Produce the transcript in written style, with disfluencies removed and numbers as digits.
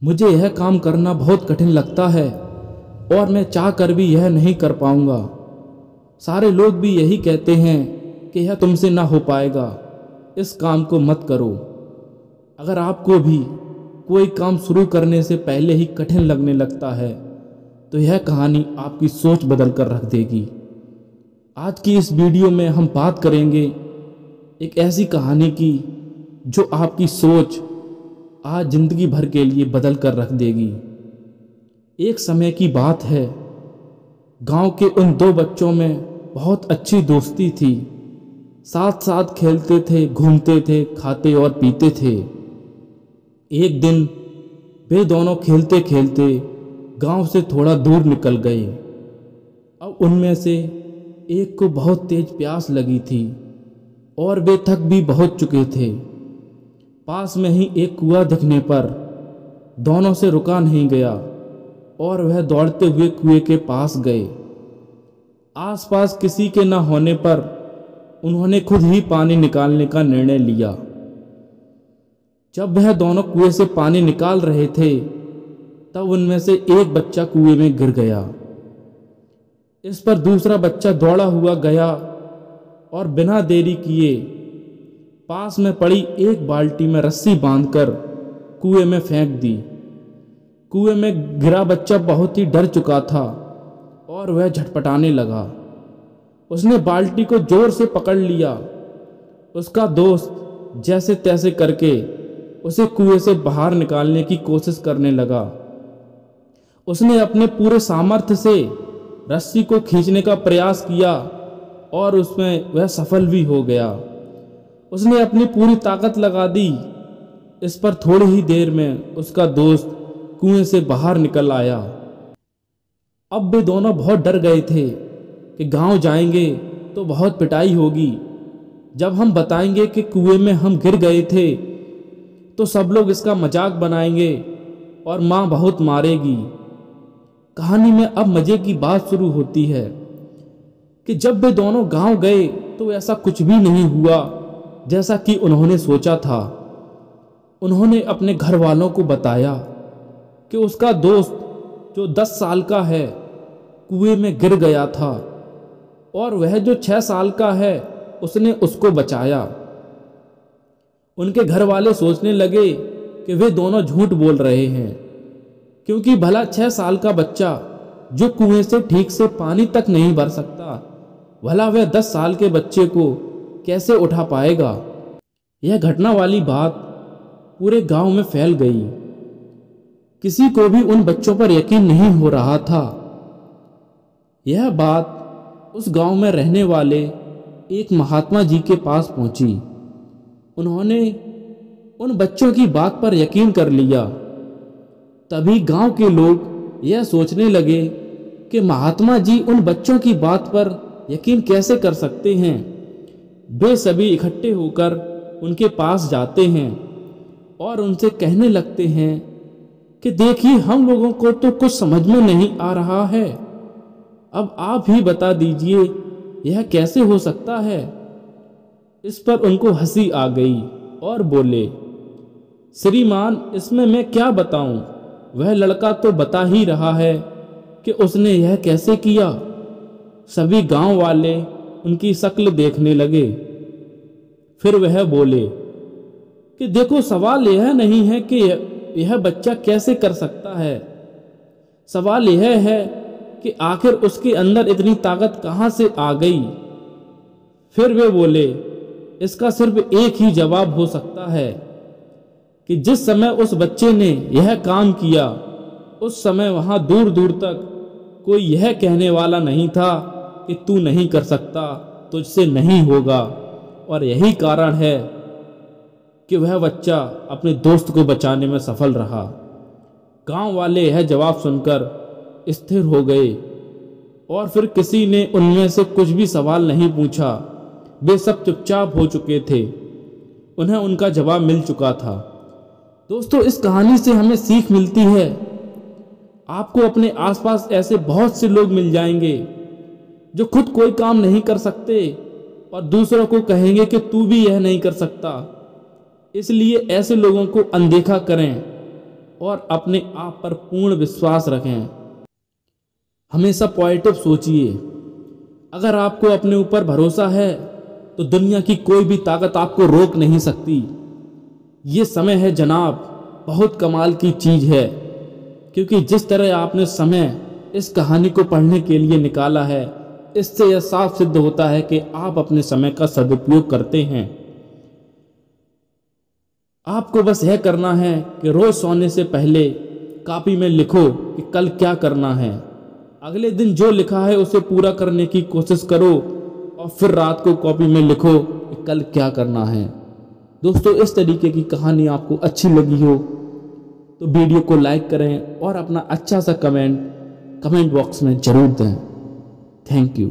मुझे यह काम करना बहुत कठिन लगता है और मैं चाह कर भी यह नहीं कर पाऊंगा। सारे लोग भी यही कहते हैं कि यह तुमसे ना हो पाएगा, इस काम को मत करो। अगर आपको भी कोई काम शुरू करने से पहले ही कठिन लगने लगता है तो यह कहानी आपकी सोच बदल कर रख देगी। आज की इस वीडियो में हम बात करेंगे एक ऐसी कहानी की जो आपकी सोच आज जिंदगी भर के लिए बदल कर रख देगी। एक समय की बात है, गांव के उन दो बच्चों में बहुत अच्छी दोस्ती थी। साथ साथ खेलते थे, घूमते थे, खाते और पीते थे। एक दिन वे दोनों खेलते खेलते गांव से थोड़ा दूर निकल गए। अब उनमें से एक को बहुत तेज प्यास लगी थी और वे थक भी बहुत चुके थे। पास में ही एक कुआं दिखने पर दोनों से रुका नहीं गया और वह दौड़ते हुए कुएं के पास गए। आसपास किसी के न होने पर उन्होंने खुद ही पानी निकालने का निर्णय लिया। जब वह दोनों कुएं से पानी निकाल रहे थे तब उनमें से एक बच्चा कुएं में गिर गया। इस पर दूसरा बच्चा दौड़ा हुआ गया और बिना देरी किए पास में पड़ी एक बाल्टी में रस्सी बांधकर कुएं में फेंक दी। कुएं में गिरा बच्चा बहुत ही डर चुका था और वह झटपटाने लगा। उसने बाल्टी को जोर से पकड़ लिया। उसका दोस्त जैसे तैसे करके उसे कुएं से बाहर निकालने की कोशिश करने लगा। उसने अपने पूरे सामर्थ्य से रस्सी को खींचने का प्रयास किया और उसमें वह सफल भी हो गया। उसने अपनी पूरी ताकत लगा दी। इस पर थोड़ी ही देर में उसका दोस्त कुएं से बाहर निकल आया। अब वे दोनों बहुत डर गए थे कि गांव जाएंगे तो बहुत पिटाई होगी। जब हम बताएंगे कि कुएं में हम गिर गए थे तो सब लोग इसका मजाक बनाएंगे और माँ बहुत मारेगी। कहानी में अब मजे की बात शुरू होती है कि जब वे दोनों गांव गए तो ऐसा कुछ भी नहीं हुआ जैसा कि उन्होंने सोचा था। उन्होंने अपने घर वालों को बताया कि उसका दोस्त जो 10 साल का है कुएं में गिर गया था और वह जो 6 साल का है उसने उसको बचाया। उनके घर वाले सोचने लगे कि वे दोनों झूठ बोल रहे हैं, क्योंकि भला 6 साल का बच्चा जो कुएं से ठीक से पानी तक नहीं भर सकता, भला वह 10 साल के बच्चे को कैसे उठा पाएगा। यह घटना वाली बात पूरे गांव में फैल गई। किसी को भी उन बच्चों पर यकीन नहीं हो रहा था। यह बात उस गांव में रहने वाले एक महात्मा जी के पास पहुंची। उन्होंने उन बच्चों की बात पर यकीन कर लिया। तभी गांव के लोग यह सोचने लगे कि महात्मा जी उन बच्चों की बात पर यकीन कैसे कर सकते हैं। वे सभी इकट्ठे होकर उनके पास जाते हैं और उनसे कहने लगते हैं कि देखिए, हम लोगों को तो कुछ समझ में नहीं आ रहा है। अब आप ही बता दीजिए यह कैसे हो सकता है। इस पर उनको हंसी आ गई और बोले, श्रीमान, इसमें मैं क्या बताऊं? वह लड़का तो बता ही रहा है कि उसने यह कैसे किया। सभी गांव वाले उनकी शक्ल देखने लगे। फिर वह बोले कि देखो, सवाल यह नहीं है कि यह बच्चा कैसे कर सकता है। सवाल यह है कि आखिर उसके अंदर इतनी ताकत कहां से आ गई। फिर वे बोले, इसका सिर्फ एक ही जवाब हो सकता है कि जिस समय उस बच्चे ने यह काम किया उस समय वहां दूर दूर तक कोई यह कहने वाला नहीं था कि तू नहीं कर सकता, तुझसे नहीं होगा। और यही कारण है कि वह बच्चा अपने दोस्त को बचाने में सफल रहा। गांव वाले यह जवाब सुनकर स्थिर हो गए और फिर किसी ने उनमें से कुछ भी सवाल नहीं पूछा। वे सब चुपचाप हो चुके थे। उन्हें उनका जवाब मिल चुका था। दोस्तों, इस कहानी से हमें सीख मिलती है। आपको अपने आसपास ऐसे बहुत से लोग मिल जाएंगे जो खुद कोई काम नहीं कर सकते और दूसरों को कहेंगे कि तू भी यह नहीं कर सकता। इसलिए ऐसे लोगों को अनदेखा करें और अपने आप पर पूर्ण विश्वास रखें। हमेशा पॉजिटिव सोचिए। अगर आपको अपने ऊपर भरोसा है तो दुनिया की कोई भी ताकत आपको रोक नहीं सकती। ये समय है जनाब, बहुत कमाल की चीज़ है, क्योंकि जिस तरह आपने समय इस कहानी को पढ़ने के लिए निकाला है, इससे यह साफ सिद्ध होता है कि आप अपने समय का सदुपयोग करते हैं। आपको बस यह करना है कि रोज सोने से पहले कॉपी में लिखो कि कल क्या करना है। अगले दिन जो लिखा है उसे पूरा करने की कोशिश करो और फिर रात को कॉपी में लिखो कि कल क्या करना है। दोस्तों, इस तरीके की कहानी आपको अच्छी लगी हो तो वीडियो को लाइक करें और अपना अच्छा सा कमेंट बॉक्स में जरूर दें। Thank you.